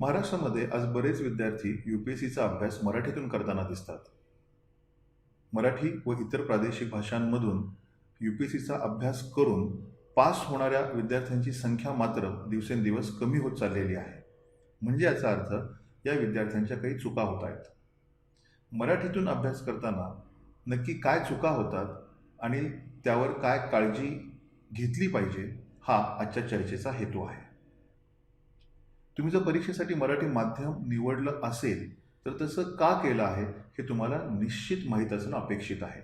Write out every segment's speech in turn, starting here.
महाराष्ट्रामध्ये आज बरेच विद्यार्थी UPSCचा अभ्यास मराठीतून करताना दिसतात. मराठी व इतर प्रादेशिक भाषांमधून UPSCचा अभ्यास करून पास होणाऱ्या विद्यार्थ्यांची संख्या मात्र दिवसेंदिवस कमी होत चाललेली आहे. म्हणजे याचा अर्थ या विद्यार्थ्यांच्या काही चुका होत आहेत. मराठीतून अभ्यास करताना नक्की काय चुका होतात आणि त्यावर काय काळजी घेतली पाहिजे, हा आजच्या चर्चेचा हेतू आहे. तुम्ही जर परीक्षेसाठी मराठी माध्यम निवडलं असेल तर तसं का केलं आहे हे तुम्हाला निश्चित माहीत असणं अपेक्षित आहे.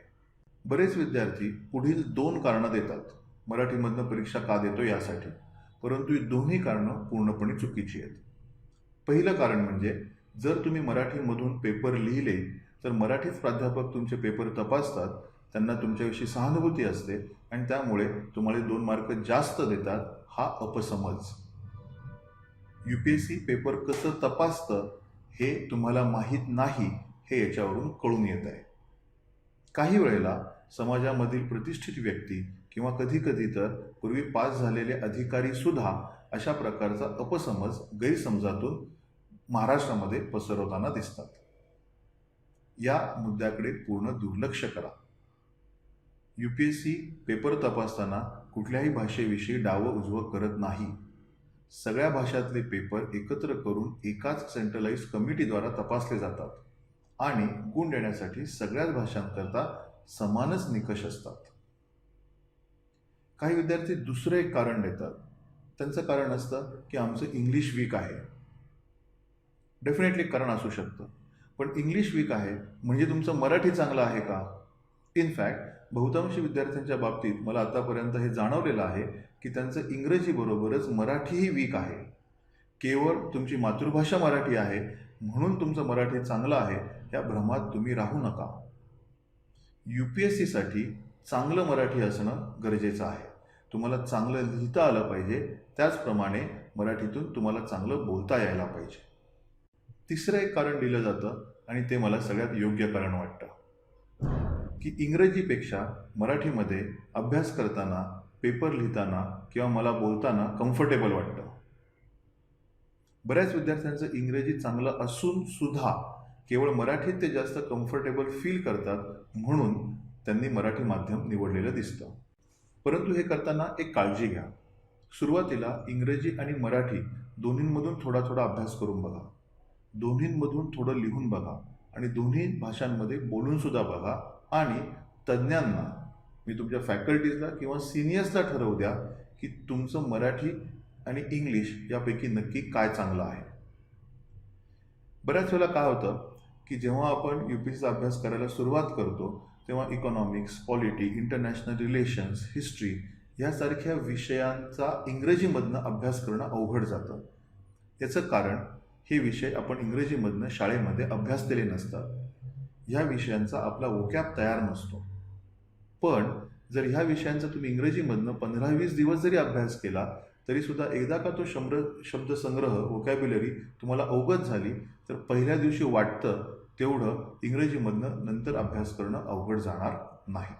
बरेच विद्यार्थी पुढील 2 कारणं देतात मराठीमधनं परीक्षा का देतो यासाठी, परंतु ही दोन्ही कारणं पूर्णपणे चुकीची आहेत. पहिलं कारण म्हणजे जर तुम्ही मराठीमधून पेपर लिहिले तर मराठीच प्राध्यापक तुमचे पेपर तपासतात, त्यांना तुमच्याविषयी सहानुभूती असते आणि त्यामुळे तुम्हाला 2 मार्क जास्त देतात, हा अपसमज. UPSC पेपर कसं तपासतं हे तुम्हाला माहीत नाही हे याच्यावरून कळून येत आहे. काही वेळेला समाजामधील प्रतिष्ठित व्यक्ती किंवा कधीकधी तर पूर्वी पास झालेले अधिकारी सुद्धा अशा प्रकारचा अपसमज गैरसमजातून महाराष्ट्रामध्ये पसरवताना दिसतात. या मुद्द्याकडे पूर्ण दुर्लक्ष करा. UPSC पेपर तपासताना कुठल्याही भाषेविषयी डावं उजवं करत नाही. सगळ्या भाषातले पेपर एकत्र करून एकाच सेंट्रलाइज कमिटीद्वारा तपासले जातात आणि गुण देण्यासाठी सगळ्याच भाषांकरता समानच निकष असतात. काही विद्यार्थी दुसरं एक कारण देतात. त्यांचं कारण असतं की आमचं इंग्लिश वीक आहे. डेफिनेटली कारण असू शकतं, पण इंग्लिश वीक आहे म्हणजे तुमचं मराठी चांगलं आहे का? इनफॅक्ट बहुतांश विद्यार्थ्यांच्या बाबतीत मला आतापर्यंत हे जाणवलेलं आहे की त्यांचं इंग्रजी बरोबरच मराठीही वीक आहे. केवळ तुमची मातृभाषा मराठी आहे म्हणून तुमचं मराठी चांगलं आहे या भ्रमात तुम्ही राहू नका. UPSCसाठी चांगलं मराठी असणं गरजेचं आहे. तुम्हाला चांगलं लिहिता आलं पाहिजे, त्याचप्रमाणे मराठीतून तुम्हाला चांगलं बोलता यायला पाहिजे. तिसरं एक कारण दिलं जातं आणि ते मला सगळ्यात योग्य कारण वाटतं की इंग्रजीपेक्षा मराठीमध्ये अभ्यास करताना, पेपर लिहिताना किंवा मला बोलताना कम्फर्टेबल वाटतं. बऱ्याच विद्यार्थ्यांचं इंग्रजी चांगलं असून सुद्धा केवळ मराठीत ते जास्त कम्फर्टेबल फील करतात म्हणून त्यांनी मराठी माध्यम निवडलेलं दिसतं. परंतु हे करताना एक काळजी घ्या. सुरुवातीला इंग्रजी आणि मराठी दोन्हींमधून थोडा थोडा अभ्यास करून बघा. दोन्हींमधून थोडं लिहून बघा आणि दोन्ही भाषांमध्ये बोलून सुद्धा बघा आणि तज्ज्ञांना, मी तुमच्या फॅकल्टीजला किंवा सिनियर्सला ठरवू द्या की तुमचं मराठी आणि इंग्लिश यापैकी नक्की काय चांगलं आहे. बऱ्याच वेळेला काय होतं की जेव्हा आपण UPSCचा अभ्यास करायला सुरुवात करतो तेव्हा economics, polity, international relations, history यासारख्या विषयांचा इंग्रजीमधनं अभ्यास करणं अवघड जातं. याचं कारण हे विषय आपण इंग्रजीमधनं शाळेमध्ये अभ्यासलेले नसतात. ह्या विषयांचा आपला वोकॅब तयार नसतो. पण जर ह्या विषयांचा तुम्ही इंग्रजीमधनं 15-20 दिवस जरी अभ्यास केला तरीसुद्धा एकदा का तो शब्दसंग्रह, वोकॅब्युलरी तुम्हाला अवगत झाली तर पहिल्या दिवशी वाटतं तेवढं इंग्रजीमधनं नंतर अभ्यास करणं अवघड जाणार नाही.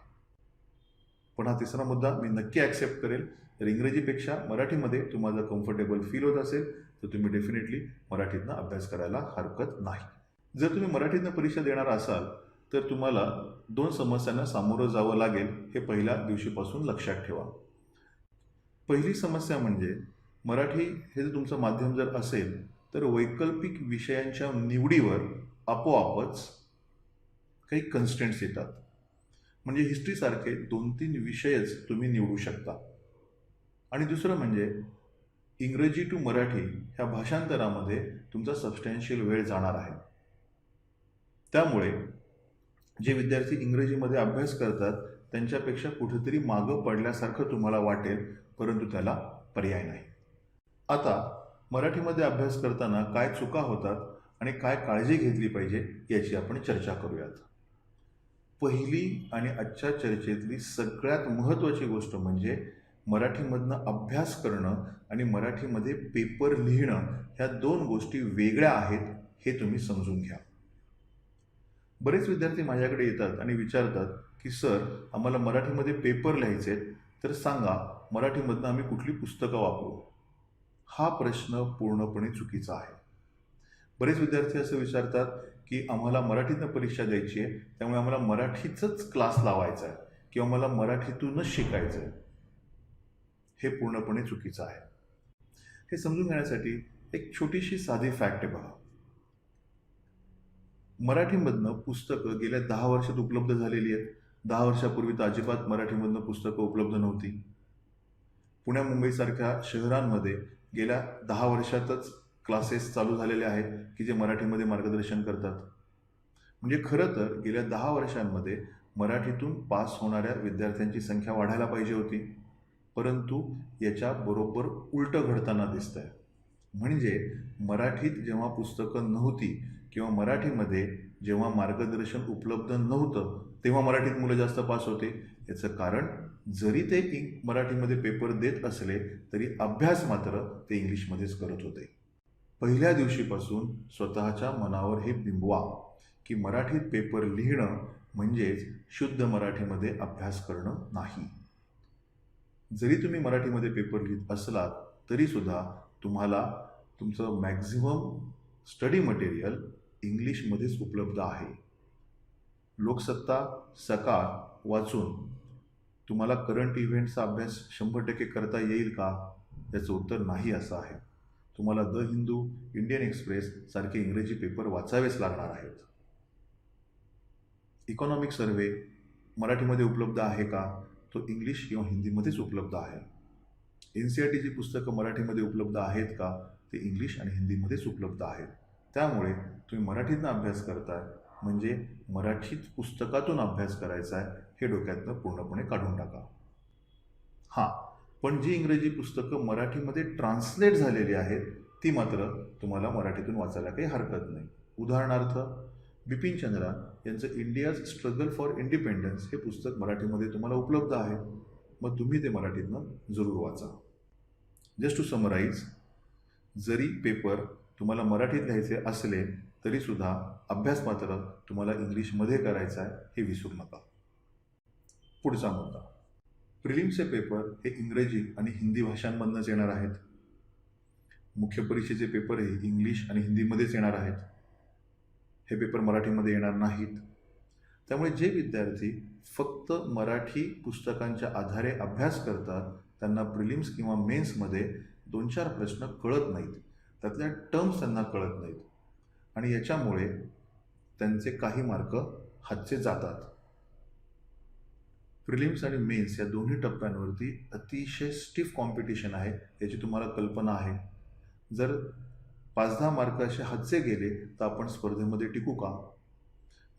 पण हा तिसरा मुद्दा मी नक्की ॲक्सेप्ट करेल. तर इंग्रजीपेक्षा मराठीमध्ये तुम्हाला कम्फर्टेबल फील होत असेल तर तुम्ही डेफिनेटली मराठीतनं अभ्यास करायला हरकत नाही. जर तुम्ही मराठीतनं परीक्षा देणार असाल तर तुम्हाला 2 समस्यांना सामोरं जावं लागेल हे पहिल्या दिवशीपासून लक्षात ठेवा. पहिली समस्या म्हणजे मराठी हे जर तुमचं माध्यम जर असेल तर वैकल्पिक विषयांच्या निवडीवर आपोआपच काही कन्स्ट्रेंट्स येतात. म्हणजे हिस्ट्रीसारखे 2-3 विषयच तुम्ही निवडू शकता. आणि दुसरं म्हणजे इंग्रजी टू मराठी ह्या भाषांतरामध्ये तुमचा सबस्टॅन्शियल वेळ जाणार आहे. त्यामुळे जे विद्यार्थी इंग्रजीमध्ये अभ्यास करतात त्यांच्यापेक्षा कुठेतरी मागं पडल्यासारखं तुम्हाला वाटेल, परंतु त्याला पर्याय नाही. आता मराठीमध्ये अभ्यास करताना काय चुका होतात आणि काय काळजी घेतली पाहिजे याची आपण चर्चा करूयात. पहिली आणि आजच्या चर्चेतली सगळ्यात महत्त्वाची गोष्ट म्हणजे मराठीमधनं अभ्यास करणं आणि मराठीमध्ये पेपर लिहिणं ह्या 2 गोष्टी वेगळ्या आहेत हे तुम्ही समजून घ्या. बरेच विद्यार्थी माझ्याकडे येतात आणि विचारतात की सर, आम्हाला मराठीमध्ये पेपर लिहायचे आहेत तर सांगा मराठीमधनं आम्ही कुठली पुस्तकं वापरू. हा प्रश्न पूर्णपणे चुकीचा आहे. बरेच विद्यार्थी असं विचारतात की आम्हाला मराठीतनं परीक्षा द्यायची आहे, त्यामुळे आम्हाला मराठीचाच क्लास लावायचा आहे किंवा मला मराठीतूनच शिकायचं आहे. हे पूर्णपणे चुकीचं आहे. हे समजून घेण्यासाठी एक छोटीशी साधी फॅक्ट आहे बघा. मराठीमधनं पुस्तकं गेल्या 10 वर्षात उपलब्ध झालेली आहेत. 10 वर्षापूर्वी तर अजिबात मराठीमधनं पुस्तकं उपलब्ध नव्हती. पुण्या मुंबईसारख्या शहरांमध्ये गेल्या 10 वर्षातच क्लासेस चालू झालेले आहेत की जे मराठीमध्ये मार्गदर्शन करतात. म्हणजे खरं तर गेल्या 10 वर्षांमध्ये मराठीतून पास होणाऱ्या विद्यार्थ्यांची संख्या वाढायला पाहिजे होती, परंतु याच्या बरोबर उलटं घडताना दिसतंय. म्हणजे मराठीत जेव्हा पुस्तकं नव्हती किंवा मराठीमध्ये जेव्हा मार्गदर्शन उपलब्ध नव्हतं, तेव्हा मराठीत मुलं जास्त पास होते. याचं कारण जरी ते मराठीमध्ये पेपर देत असले तरी अभ्यास मात्र ते इंग्लिशमध्येच करत होते. पहिल्या दिवशीपासून स्वतःच्या मनावर हे बिंबवा की मराठीत पेपर लिहिणं म्हणजेच शुद्ध मराठीमध्ये अभ्यास करणं नाही. जरी तुम्ही मराठीमध्ये पेपर लिहित असलात तरीसुद्धा तुम्हाला तुमचं मॅक्झिमम स्टडी मटेरियल इंग्लिशमध्येच उपलब्ध आहे. लोकसत्ता सकाळ वाचून तुम्हाला करंट इव्हेंट्सचा अभ्यास 100% करता येईल का? याचं उत्तर नाही असं आहे. तुम्हाला द हिंदू, इंडियन एक्सप्रेस सारखे इंग्रजी पेपर वाचावेच लागणार आहेत. इकॉनॉमिक सर्व्हे मराठीमध्ये उपलब्ध आहे का? तो इंग्लिश किंवा हिंदीमध्येच उपलब्ध आहे. NCERTची पुस्तकं मराठीमध्ये उपलब्ध आहेत का? ते इंग्लिश आणि हिंदीमध्येच उपलब्ध आहेत. त्यामुळे तुम्ही मराठीतनं अभ्यास करताय म्हणजे मराठीत पुस्तकातून अभ्यास करायचा आहे हे डोक्यातनं पूर्णपणे काढून टाका. हां, पण जी इंग्रजी पुस्तकं मराठीमध्ये ट्रान्सलेट झालेली आहेत ती मात्र तुम्हाला मराठीतून वाचायला काही हरकत नाही. उदाहरणार्थ बिपिन चंद्रा यांचं इंडियाज स्ट्रगल फॉर इंडिपेंडन्स हे पुस्तक मराठीमध्ये तुम्हाला उपलब्ध आहे. मग तुम्ही ते मराठीतनं जरूर वाचा. जस्ट टू समराईज, जरी पेपर तुम्हाला मराठीत लिहायचे असले तरीसुद्धा अभ्यास मात्र तुम्हाला इंग्लिशमध्ये करायचा आहे हे विसरू नका. पुढचा मुद्दा, प्रिलिम्सचे पेपर हे इंग्रजी आणि हिंदी भाषांमधनंच येणार आहेत. मुख्य परीक्षेचे पेपरही इंग्लिश आणि हिंदीमध्येच येणार आहेत. हे पेपर मराठीमध्ये येणार नाहीत. त्यामुळे जे विद्यार्थी फक्त मराठी पुस्तकांच्या आधारे अभ्यास करतात त्यांना प्रिलिम्स किंवा मेन्समध्ये 2-4 प्रश्न कळत नाहीत, त्यातल्या टर्म्स त्यांना कळत नाहीत आणि याच्यामुळे त्यांचे काही मार्क हातचे जातात. प्रिलिम्स आणि मेन्स या दोन्ही टप्प्यांवरती अतिशय स्टिफ कॉम्पिटिशन आहे याची तुम्हाला कल्पना आहे. जर 5-10 मार्क असे हातचे गेले तर आपण स्पर्धेमध्ये टिकू का?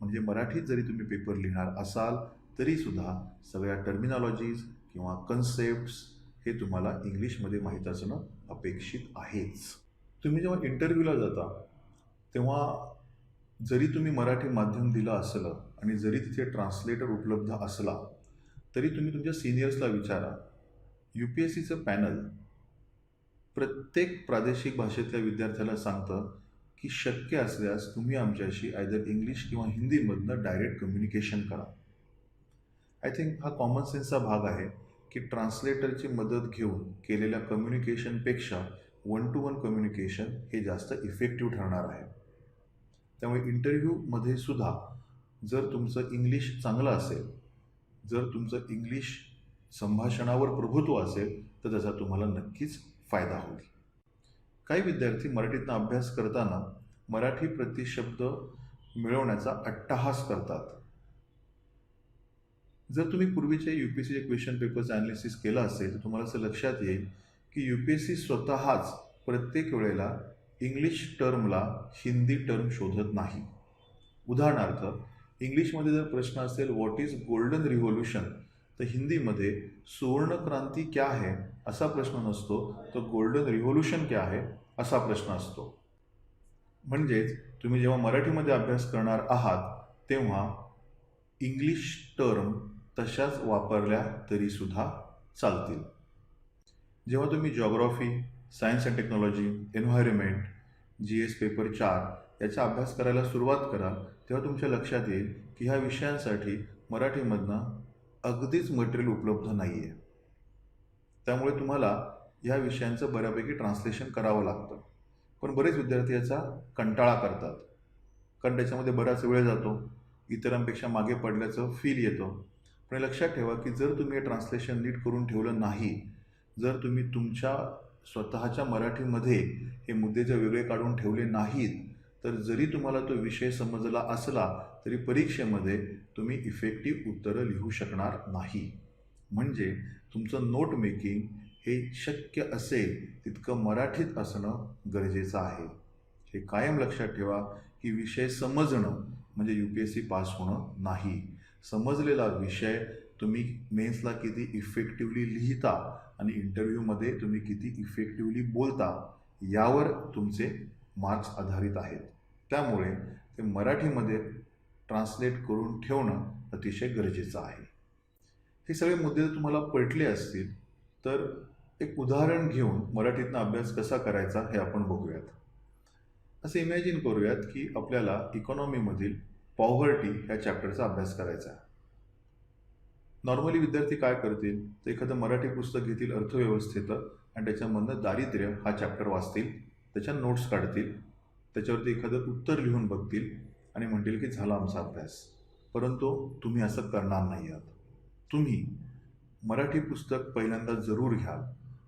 म्हणजे मराठीत जरी तुम्ही पेपर लिहिणार असाल तरीसुद्धा सगळ्या टर्मिनॉलॉजीज किंवा कन्सेप्ट्स हे तुम्हाला इंग्लिशमध्ये माहीत असणं अपेक्षित आहेच. तुम्ही जेव्हा इंटरव्ह्यूला जाता तेव्हा जरी तुम्ही मराठी माध्यम दिलं असलं आणि जरी तिथे ट्रान्सलेटर उपलब्ध असला तरी तुम्ही तुमच्या सिनियर्सला विचारा. UPSCचं पॅनल प्रत्येक प्रादेशिक भाषेतल्या विद्यार्थ्याला सांगतं की शक्य असल्यास तुम्ही आमच्याशी आयदर इंग्लिश किंवा हिंदीमधनं डायरेक्ट कम्युनिकेशन करा. आय थिंक हा कॉमन सेन्सचा भाग आहे की ट्रान्सलेटरची मदत घेऊन केलेल्या कम्युनिकेशनपेक्षा 1-to-1 कम्युनिकेशन हे जास्त इफेक्टिव्ह ठरणार आहे. त्यामुळे इंटरव्ह्यूमध्ये सुद्धा जर तुमचं इंग्लिश चांगलं असेल, जर तुमचं इंग्लिश संभाषणावर प्रभुत्व असेल तर त्याचा तुम्हाला नक्कीच फायदा होईल. काही विद्यार्थी मराठीतनं अभ्यास करताना मराठी प्रतिशब्द मिळवण्याचा अट्टहास करतात. जर तुम्ही पूर्वीचे UPSCचे क्वेश्चन पेपर्स ॲनालिसिस केलं असेल तर तुम्हाला असं लक्षात येईल की UPSC स्वतःच प्रत्येक वेळेला इंग्लिश टर्मला हिंदी टर्म शोधत नाही. उदाहरणार्थ इंग्लिशमध्ये जर प्रश्न असेल व्हॉट इज गोल्डन रिव्होल्यूशन तर हिंदीमध्ये सुवर्णक्रांती क्या है असा प्रश्न नसतो, तर गोल्डन रिव्होल्यूशन क्या है असा प्रश्न असतो. म्हणजेच तुम्ही जेव्हा मराठीमध्ये अभ्यास करणार आहात तेव्हा इंग्लिश टर्म तशाच वापरल्या तरीसुद्धा चालतील. जेव्हा तुम्ही geography, science and technology, environment, GS paper 4 याचा अभ्यास करायला सुरुवात कराल तेव्हा तुमच्या लक्षात येईल की ह्या विषयांसाठी मराठीमधनं अगदीच मटेरियल उपलब्ध नाही आहे. त्यामुळे तुम्हाला ह्या विषयांचं बऱ्यापैकी ट्रान्सलेशन करावं लागतं. पण बरेच विद्यार्थी याचा कंटाळा करतात, कारण त्याच्यामध्ये बराच वेळ जातो, इतरांपेक्षा मागे पडल्याचं फील येतं. पण हे लक्षात ठेवा की जर तुम्ही हे ट्रान्सलेशन नीट करून ठेवलं नाही, जर तुम्ही तुमच्या स्वतःच्या मराठीमध्ये हे मुद्दे जर वेगळे काढून ठेवले नाहीत, तर जरी तुम्हाला तो विषय समजला असला तरी परीक्षेमध्ये तुम्ही इफेक्टिव्ह उत्तरं लिहू शकणार नाही. म्हणजे तुमचं नोट मेकिंग हे शक्य असेल तितकं मराठीत असणं गरजेचं आहे. हे कायम लक्षात ठेवा की विषय समजणं म्हणजे UPSC पास होणं नाही. समजलेला विषय तुम्ही मेन्सला किती इफेक्टिव्हली लिहिता आणि इंटरव्ह्यूमध्ये तुम्ही किती इफेक्टिव्हली बोलता यावर तुमचे मार्क्स आधारित आहेत. त्यामुळे ते मराठीमध्ये ट्रान्सलेट करून ठेवणं अतिशय गरजेचं आहे. हे सगळे मुद्दे जर तुम्हाला पटले असतील तर एक उदाहरण घेऊन मराठीतनं अभ्यास कसा करायचा हे आपण बघूयात. असं इमॅजिन करूयात की आपल्याला इकॉनॉमीमधील पॉव्हर्टी ह्या चॅप्टरचा अभ्यास करायचा आहे. नॉर्मली विद्यार्थी काय करतील, तर एखादं मराठी पुस्तक घेतील अर्थव्यवस्थेचं आणि त्याच्यामधनं दारिद्र्य हा चॅप्टर वाचतील, त्याच्या नोट्स काढतील, त्याच्यावरती एखादं उत्तर लिहून बघतील आणि म्हणतील की झाला आमचा अभ्यास. परंतु तुम्ही असं करणार नाही आहात. तुम्ही मराठी पुस्तक पहिल्यांदा जरूर घ्याल,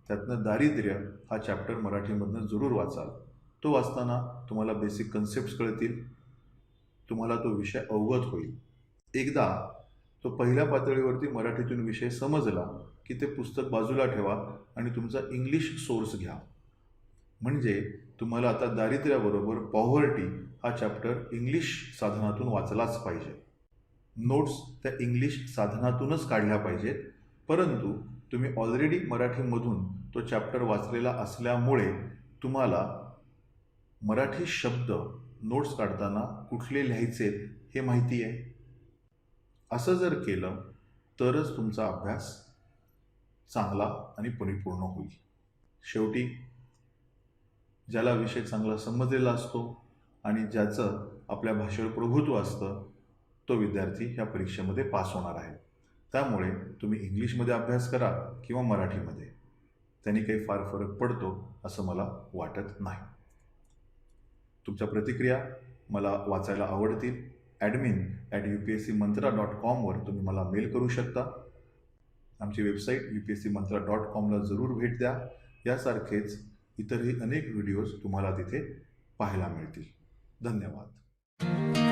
त्यातनं दारिद्र्य हा चॅप्टर मराठीमधनं जरूर वाचाल. तो वाचताना तुम्हाला बेसिक कन्सेप्ट्स कळतील, तुम्हाला तो विषय अवगत होईल. एकदा तो पहिल्या पातळीवरती मराठीतून विषय समजला की ते पुस्तक बाजूला ठेवा आणि तुमचा इंग्लिश सोर्स घ्या. म्हणजे तुम्हाला आता दारिद्र्याबरोबर पॉव्हर्टी हा चॅप्टर इंग्लिश साधनातून वाचलाच पाहिजे. नोट्स त्या इंग्लिश साधनातूनच काढल्या पाहिजेत. परंतु तुम्ही ऑलरेडी मराठीमधून तो चॅप्टर वाचलेला असल्यामुळे तुम्हाला मराठी शब्द नोट्स काढताना कुठले लिहायचेत हे माहिती आहे. असं जर केलं तरच तुमचा अभ्यास चांगला आणि परिपूर्ण होईल. शेवटी ज्याला विषय चांगला समजलेला असतो आणि ज्याचं आपल्या भाषेवर प्रभुत्व असतं तो विद्यार्थी ह्या परीक्षेमध्ये पास होणार आहे. त्यामुळे तुम्ही इंग्लिशमध्ये अभ्यास करा किंवा मराठीमध्ये, त्यांनी काही फार फरक पडतो असं मला वाटत नाही. तुमच्या प्रतिक्रिया मला वाचायला आवडतील. admin@upscmantra.com वर तुम्ही मला मेल करू शकता. आमची वेबसाईट upscmantra.com ला जरूर भेट द्या. यासारखेच इतरही अनेक व्हिडिओज तुम्हाला तिथे पाहायला मिळतील. धन्यवाद.